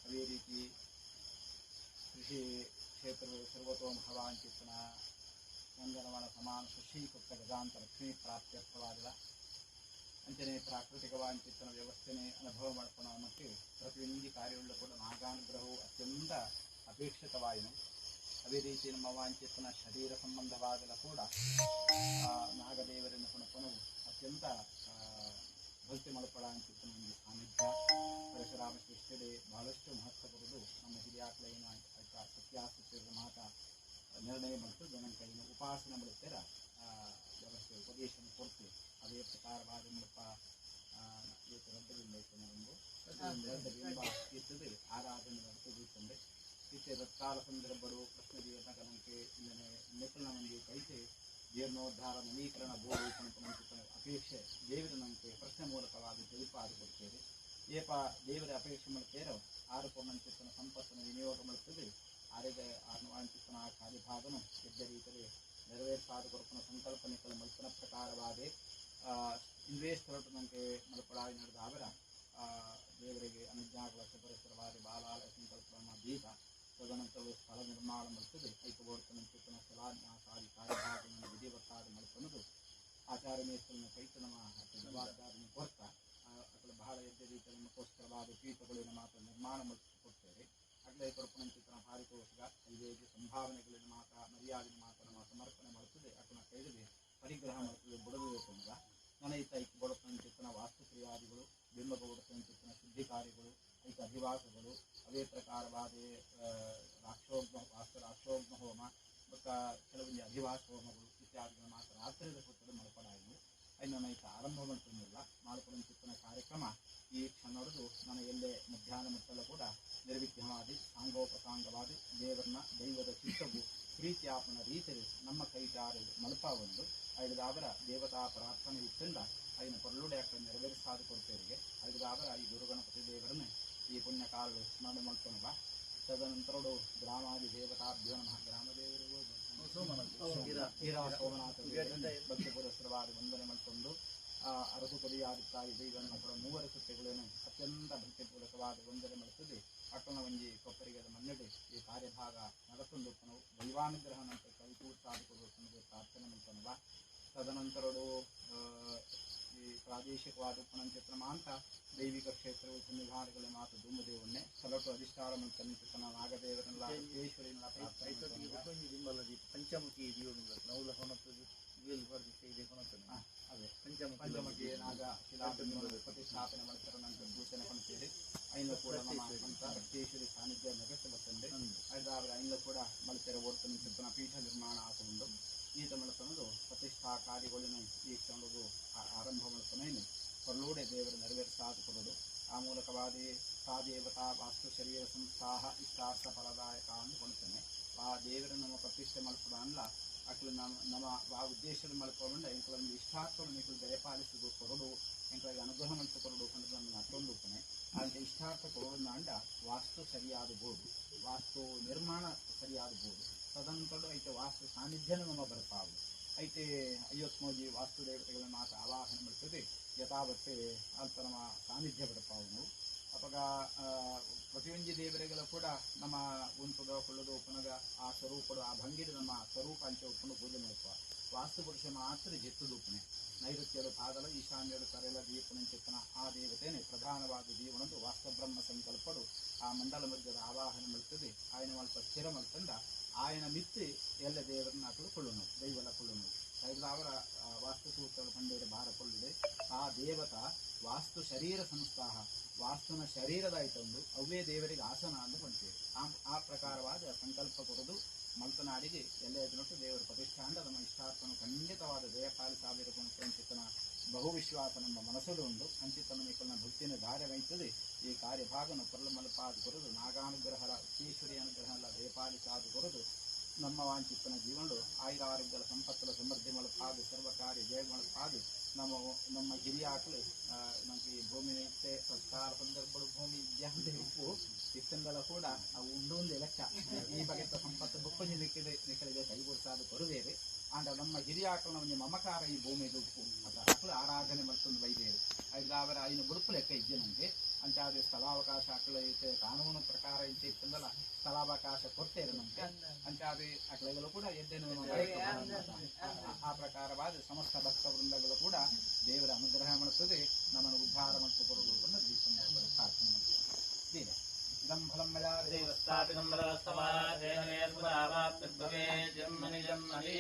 ಅದೇ ರೀತಿ ಕೃಷಿ ಕ್ಷೇತ್ರಗಳು ಸರ್ವತೋಮುಖವಾಂಚಿತ್ತನ ನಂದನವನ ಸಮಾನ ಕೃಷೀಕೃತ ಗಜಾಂತ ಲಕ್ಷ್ಮೀ ಪ್ರಾಪ್ತ್ಯರ್ಥವಾದ ಅಂಚನೆ ಪ್ರಾಕೃತಿಕವಾಂಚಿತ್ತನ ವ್ಯವಸ್ಥೆನೇ ಅನುಭವ ಮಾಡ್ಕೊಳ್ಳೋ ಮತ್ತು ಪ್ರತಿಯೊಂದು ಕಾರ್ಯಗಳು ಕೂಡ ನಾಗಾನುಗ್ರಹವು ಅತ್ಯಂತ ಅಪೇಕ್ಷಿತವಾಯಿತು. ಅದೇ ರೀತಿ ನಮ್ಮ ವಾಂಚಿತ್ತನ ಶರೀರ ಸಂಬಂಧವಾಗಲ ಕೂಡ ನಾಗದೇವರನ್ನು ಪುನಃ ಅತ್ಯಂತ ಭಕ್ತಿ ಮಳಪಡ ಅಂಚಿತ್ತನ ಒಂದು ಸಾನ್ನಿಧ್ಯ ಪರಶುರಾಮ ಸೃಷ್ಟಿಗೆ ಬಹಳಷ್ಟು ಮಹತ್ವಪಡುವುದು ನಮ್ಮ ಹಿರಿಯಾಕಲೇನು ಸತ್ಯಾಸತ್ಯದ ಮಾತ ನಿರ್ಣಯ ಮತ್ತು ಜನಕೈನ ಉಪಾಸನೆ ಮಾಡುತ್ತೀರ ವ್ಯವಸ್ಥೆ ಉಪದೇಶನ ಕೊಡ್ತು. ಅದೇ ಪ್ರಕಾರವಾದ ಮೂಲಕ ರಡ್ಡಬಿಂಬ ಇರ್ತದೆ ಆರಾಧನೆ ನಡೆಸುತ್ತಂದೆ ಇತ್ತೆ ತತ್ಕಾಲ ಸಂದರ್ಭಗಳು ಕೃಷ್ಣದೇವನ ಗಣಕ್ಕೆ ಇಲ್ಲನೆ ನೆಕ್ಕಲ ಮಂದಿ ಕೈತೆ ಜೀರ್ಣೋದ್ಧಾರ ನವೀಕರಣ ಬೋಧನೆ ಅಪೇಕ್ಷೆ ದೇವರ ನಂಗೆ ಪ್ರಶ್ನೆ ಮೂಲಕವಾಗಿ ತಿಳಿಪಾದು ಕೊಡ್ತೇವೆ. ಏಪ ದೇವರ ಅಪೇಕ್ಷೆ ಮಾಡ್ತೇರೋ ಆರು ಪೂರ್ಣಂಚಿತ್ತನ ಸಂಪತ್ತನ್ನು ವಿನಿಯೋಗ ಮಾಡುತ್ತದೆ. ಆರಿಗೆ ಆರ್ನವಾಂಚಿತ್ತನ ಕಾರ್ಯಭಾಗನು ಎದ್ದ ರೀತಿಯಲ್ಲಿ ನೆರವೇರಿಸಾದ ಕೊರಪನ ಸಂಕಲ್ಪನೆಗಳ ಮಲ್ಪನ ಪ್ರಕಾರವಾದ ಇನ್ವೇಸ್ಟ್ ನಂಗೆ ಮಲ್ಪಡಾಗಿ ನಡೆದ ಅವರ ದೇವರಿಗೆ ಅನುಜ್ಞಾಗಳ ಪರಿಸರವಾದ ಬಾಲಾಲ ಸಂಕಲ್ಪನ ದೀಪ ತದನಂತರ ಸ್ಥಳ ನಿರ್ಮಾಣ ಮಾಡುತ್ತದೆ. ಐಕಬೋರ್ತನಂಚಿತ್ತನ ಸಲಾಜ್ಞಾಸಾದಿ ಕಾರ್ಯಭಾಗವನ್ನು ವಿಧಿವತ್ತಾದ ಮಲ್ಪನದು ಆಚಾರ ಮೇಸ್ತನ ಕೈತನಮ ಜವಾಬ್ದಾರಿಯನ್ನು ಕೊಡ್ತ ಅక్కడ ಬಹಳ ಎದ್ದ ರೀತಿಯ ನಮಗೋಸ್ಕರವಾದ ಪೀಠಗಳಿನ ಮಾತ್ರ ನಿರ್ಮಾಣ ಕೊಡ್ತೇವೆ. ಅಗಲೇ ಕೊರಪನಂಚಿತ್ತನ ಪಾರಿತೋಷಿಕ ಐದೇಜು ಸಂಭಾವನೆಗಳಿನ ಮಾತ್ರ ಮರ್ಯಾದಿನ ಮಾತ್ರ ನಮ್ಮ ಸಮರ್ಪಣೆ ಮಾಡುತ್ತದೆ. ಅಕ್ಕನ ಕೈಲಿಗೆ ಪರಿಗ್ರಹ ಮಾಡುತ್ತದೆ ಬುಡಬೇಕಂದ ನನೈತ ಐಕ ಬಡಪನಂಚಿತ್ತನ ವಾಸ್ತುಕ್ರಿಯಾದಿಗಳು ಬಿಂಬಗೌಡಪನಂಚಿತ್ತನ ಶುದ್ಧಿ ಕಾರ್ಯಗಳು ಐಕ ಅಧಿವಾಸಗಳು ಅದೇ ಪ್ರಕಾರವಾದ ರಾಕ್ಷೋಗ್ನ ಹೋಮ ಮತ್ತು ಕೆಲವೊಂದು ಅಧಿವಾಸ ಹೋಮಗಳು ಇತ್ಯಾದಿಗಳ ಮಾತ್ರ ರಾತ್ರಿದ ಹೊತ್ತದ ಮಲ್ಪಡಾಯಿತು. ಐದು ನೈತ ಆರಂಭ ಮಾಡ್ಕೊಂಡಿಲ್ಲ ಮಾಡ್ಕೊಳ್ಳುತ್ತಿತ್ತನ ಕಾರ್ಯಕ್ರಮ ಈ ಕ್ಷಣ ನಡೆದು ನನ್ನ ಎಲ್ಲೇ ಮಧ್ಯಾಹ್ನ ಮಟ್ಟಲ್ಲ ಕೂಡ ನಿರ್ವಿಘ್ನವಾದಿ ಸಾಂಗೋಪಸಾಂಗವಾದಿ ದೇವರನ್ನ ದೈವದ ಚಿತ್ತವು ಪ್ರೀತ್ಯಾಪನ ರೀತಿಯಲ್ಲಿ ನಮ್ಮ ಕೈಗಾರ ಮಲ್ಪವನ್ನು ಐದಾವರ ದೇವತಾ ಪ್ರಾರ್ಥನೆ ಇಟ್ಟಂದ ಐನ ಪೊರಳುಡೆ ಅಕ್ಕ ನೆರವೇರಿಸಾದ ಕೊರತೆಯರಿಗೆ ಐದಾವರ ಈ ಗುರುಗಣಪತಿ ದೇವರನ್ನೇ ಈ ಪುಣ್ಯಕಾಲ ಸ್ಮರಣೆ ಮಾಡ್ಕೊಂಡ ತದನಂತರಡು ಗ್ರಾಮಾದಿ ದೇವತಾಭ್ಯೋ ನಮಃ ಗ್ರಾಮದೇವರಿಗೂ ಸೋಮನಾಥ ಭಕ್ತಿ ಪುರಸ್ಕರವಾದ ವಂದನೆ ಮಾಡಿಕೊಂಡು ಅರಸುಪದಿಯಾಗುತ್ತಾ ಇದೆ. ಇದನ್ನು ಕೂಡ ಮೂವರು ಕೃತ್ಯಗಳೇನು ಅತ್ಯಂತ ಭಕ್ತಿಪೂರ್ವಕವಾದ ವಂದನೆ ಮಾಡುತ್ತದೆ. ಅಕ್ಕನ ಒಂಜಿ ಕೊಪ್ಪರಿಗದ ಮನ್ನಡೆ ಈ ಕಾರ್ಯಭಾಗ ನಡೆಸೊಂದು ನಾವು ದೈವಾನುಗ್ರಹ ನಂತರ ಕೈಗೂಡಿಸಾದುಕೊಡಬೇಕೆಂದು ಪ್ರಾರ್ಥನೆ ಮಾಡ್ಕೊಂಡ ತದನಂತರಡು ಈ ಪ್ರಾದೇಶಿಕವಾದ ಉಪನಂಚಿತ್ರ ಮಾಂತ ದೈವಿಕ ಕ್ಷೇತ್ರಗಳು ಸನ್ನಿಧಾನಗಳ ಮಾತು ಧೂಮದೇವನ್ನೇ ಸಲಟು ಅಧಿಷ್ಠಾನ ಮಂತ್ರ ನಾಗದೇವರನ್ನೆಲ್ಲ ಈಶ್ವರಿನೆಲ್ಲ ಪಂಚಮುಖಿ ನೌಲ ಅದೇ ಪಂಚಮುಖಿ ನಾಗ ಪ್ರತಿಷ್ಠಾಪನೆ ಮಾಡ್ತಾರೆ ನಂತರ ಭೂಷಣೆ ಹೊಂದ್ತೀರಿ ಐನ ಕೂಡ ನಮ್ಮ ಅಂತ ರಕ್ತೇಶ್ವರಿ ಸಾನ್ನಿಧ್ಯ ನಗಕ್ಕೆ ಬರ್ತಂದೆ ಐದಾದ್ರೆ ಐನ ಕೂಡ ಮಲ್ತೆರೆ ಓಡ್ತಾನೆ ಚಿತ್ತನ ಪೀಠ ನಿರ್ಮಾಣ ಹಾಕೊಂಡು ಈತ ಮಳತನದು ಪ್ರತಿಷ್ಠಾ ಕಾರ್ಯಗಳನ್ನು ಈ ಕ್ಷಣದು ಆರಂಭ ಮಾಡ್ತಾನೇನು ಹೊರಲೂಡೆ ದೇವರು ನೆರವೇರಿಸಾದು ಕೊಡೋದು ಆ ಮೂಲಕವಾದಿ ದೇವತಾ ವಾಸ್ತು ಶರೀರ ಸಂಸ್ಥಾಹ ಇಷ್ಟಾರ್ಥ ಫಲದಾಯಕ ಅಂದುಕೊಳ್ತೇನೆ. ಆ ದೇವರ ನಮ್ಮ ಪ್ರತಿಷ್ಠೆ ಮಾಡ್ಕೊಡ ಅಲ್ಲ ಅಕ್ಳು ನಮ್ಮ ಆ ಉದ್ದೇಶದ ಮಾಡ್ಕೊಂಡ ಎಂಕಲೊಂದು ಇಷ್ಟಾರ್ಥವನ್ನು ಎಂಕಲು ದಯಪಾಲಿಸಿದು ಕೊರಡು ಎಂಕಲಿಗೆ ಅನುಗ್ರಹ ಮಂತ್ರ ಕೊರಡು ಕಂಡು ನನ್ನ ಮತ್ತೊಂದು ಉತ್ತನೆ ಹಾಗೆ ಇಷ್ಟಾರ್ಥ ಕೊರೋಡನ್ನ ಅಂಡ ವಾಸ್ತು ಸರಿಯಾದಬಹುದು ವಾಸ್ತು ನಿರ್ಮಾಣ ಸರಿಯಾದಬಹುದು ತದಂತರು ಐತೆ ವಾಸ್ತು ಸಾನ್ನಿಧ್ಯನೂ ನಮ್ಮ ಬರ್ತಾವು ಐತೆ 50 ವಾಸ್ತು ದೇವತೆಗಳ ಮಾತು ಆವಾಹನೆ ಮಾಡ್ತದೆ ಯಥಾವತ್ತೆ ಅಲ್ಪ ನಮ್ಮ ಸಾನ್ನಿಧ್ಯ ಬರ್ತಾವು ನಾವು ಅವಾಗ ಪ್ರತಿಯೊಂದು ದೇವರುಗಳು ಕೂಡ ನಮ್ಮ ಉಂಟುದ ಕೊಳ್ಳೋದು ಪುನಗ ಆ ಸ್ವರೂಪಗಳು ಆ ಭಂಗಿದ ನಮ್ಮ ಸ್ವರೂಪ ಅಂಚೆ ಉಪ್ಪನ್ನು ಪೂಜೆ ಮಾಡುವ ವಾಸ್ತು ಪುರುಷ ಮಾತ್ರ ಜಿತ್ತುದುಪ್ಪನೆ ನೈಋತ್ಯದ ಪಾದಲ ಈಶಾನ್ಯದ ಕರೆಲ ದೀಪನಂಚಿತ್ತನ ಆ ದೇವತೆನೇ ಪ್ರಧಾನವಾದ ಜೀವನದ್ದು ವಾಸ್ತಬ್ರಹ್ಮ ಸಂಕಲ್ಪಡು ಆ ಮಂಡಲ ಮಧ್ಯದ ಆವಾಹನೆ ಮಾಡ್ತದೆ ಆಯನ ಸ್ವಲ್ಪ ಸ್ಥಿರ ಮಾಡ್ತಂದ ಆಯನ ಮಿತ್ತಿ ಎಲ್ಲ ದೇವರನ್ನ ಕೊಳ್ಳೋಣ ದೈವಲ ಕೊಳ್ಳೋಣ ಅವರ ವಾಸ್ತುಸೂತ್ರಗಳು ಕಂಡಿದೆ ಭಾರ ಕೊಳ್ಳಿದೆ ಆ ದೇವತಾ ವಾಸ್ತು ಶರೀರ ಸಂಸ್ಥಾಹ ವಾಸ್ತುನ ಶರೀರದಾಯ್ತೊಂದು ಅವೇ ದೇವರಿಗೆ ಆಸನ ಅಂತ ಹೊಂದ್ತೇವೆ ಆ ಪ್ರಕಾರವಾದ ಸಂಕಲ್ಪ ಕೊಡೋದು ಮಲ್ತನಾಡಿಗೆ ಎಲ್ಲ ಎದುರುಟ್ಟು ದೇವರ ಪ್ರತಿಷ್ಠಾ ಅಂದ ನಮ್ಮ ಇಷ್ಟಾರ್ಥನು ಖಂಡಿತವಾದ ದೇಹಪಾಲಿಸಾದಿರಬೇಕು ಅಂಚಿತನ ಬಹು ವಿಶ್ವಾಸ ನಮ್ಮ ಮನಸ್ಸಲು ಉಂಟು ಅಂಚಿತನ ಮಿಕ್ಕಲನ ಭಕ್ತಿನ ಧಾರ್ಯವೈತದೆ ಈ ಕಾರ್ಯಭಾಗನು ಪೊರಲು ಮಲಪಾದು ಕೊರದು ನಾಗಾನುಗ್ರಹ ಈಶ್ವರಿ ಅನುಗ್ರಹ ಎಲ್ಲ ದೇಹಪಾಲಿಸಾದು ಕೊರದು ನಮ್ಮ ವಾಂಚಿತ್ತನ ಜೀವನಡು ಆಯುರಾರೋಗ್ಯಗಳ ಸಂಪತ್ತಲ ಸಮೃದ್ಧಿ ಮಲಪಾದು ಸರ್ವಕಾರ್ಯ ಜಯ ಮಲಪಾದು ನಮ್ಮ ಹಿರಿಯ ಆಕಳು ನಮಗೆ ಭೂಮಿ ಇತ್ತೆ ಸರ್ಕಾರ ಸಂದರ್ಭಗಳು ಭೂಮಿ ಇದ್ಯಾಂತೆ ಉಪ್ಪು ಇತ್ತಂದೆಲ್ಲ ಕೂಡ ಅವು ಉಂಡೊಂದು ಲೆಕ್ಕ ಈ ಬಗೆತ ಸಂಪತ್ತು ಬುಪ್ಪಂಜಿ ನಿಕ್ಕಳಿಗೆ ಕೈಗೂಡಿಸಾದು ಕೊರುವೇರಿ ಅಂಡ ನಮ್ಮ ಹಿರಿಯ ಆಕಳು ಒಂದು ಮಮಕಾರ ಈ ಭೂಮಿದು ಉಪ್ಪು ಅದು ಆಕಳು ಆರಾಧನೆ ಮತ್ತೊಂದು ಬೈದೇರು ಐದು ಅವರ ಐನು ಬುಡುಪು ಲೆಕ್ಕ ಇದ್ದೆ ನನಗೆ ಅಂಚಾದ ಸ್ಥಳಾವಕಾಶ ಅಕ್ಲೈತೆ ಕಾನೂನು ಪ್ರಕಾರ ಇಟ್ಟಿತ್ತಂದಲ್ಲ ಸ್ಥಳಾವಕಾಶ ಕೊಡ್ತೇರಂತೆ ಅಂಚಾದ ಅಕ್ಲಗಳು ಕೂಡ ಎದ್ದೇನು ಆ ಪ್ರಕಾರವಾದ ಸಮಸ್ತ ಭಕ್ತ ವೃಂದಗಳು ಕೂಡ ದೇವರ ಅನುಗ್ರಹ ಮಾಡುತ್ತದೆ ನಮ್ಮನ್ನು ಉದ್ಧಾರ ಮತ್ತು ಕೊಡಲು ಈ ಪ್ರಾರ್ಥನೆ ಮಾಡ್ತೀವಿ ಇದಂ ಫಲಂ ಮಯಾ ದೇವಸ್ಥಾಪಿನಂ ಬಲಸ್ತವಾದೇನೇ ಸುರಾವಾಪ್ತಭವೇ ಜನ್ಮನಿ ಜನ್ಮನಿ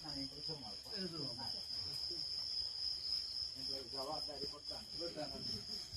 ನಾನು ಶುರು ಮಾಡ್ತೀನಿ ಜವಾಬ್ದಾರಿ ಕೊಡ್ತಾನೆ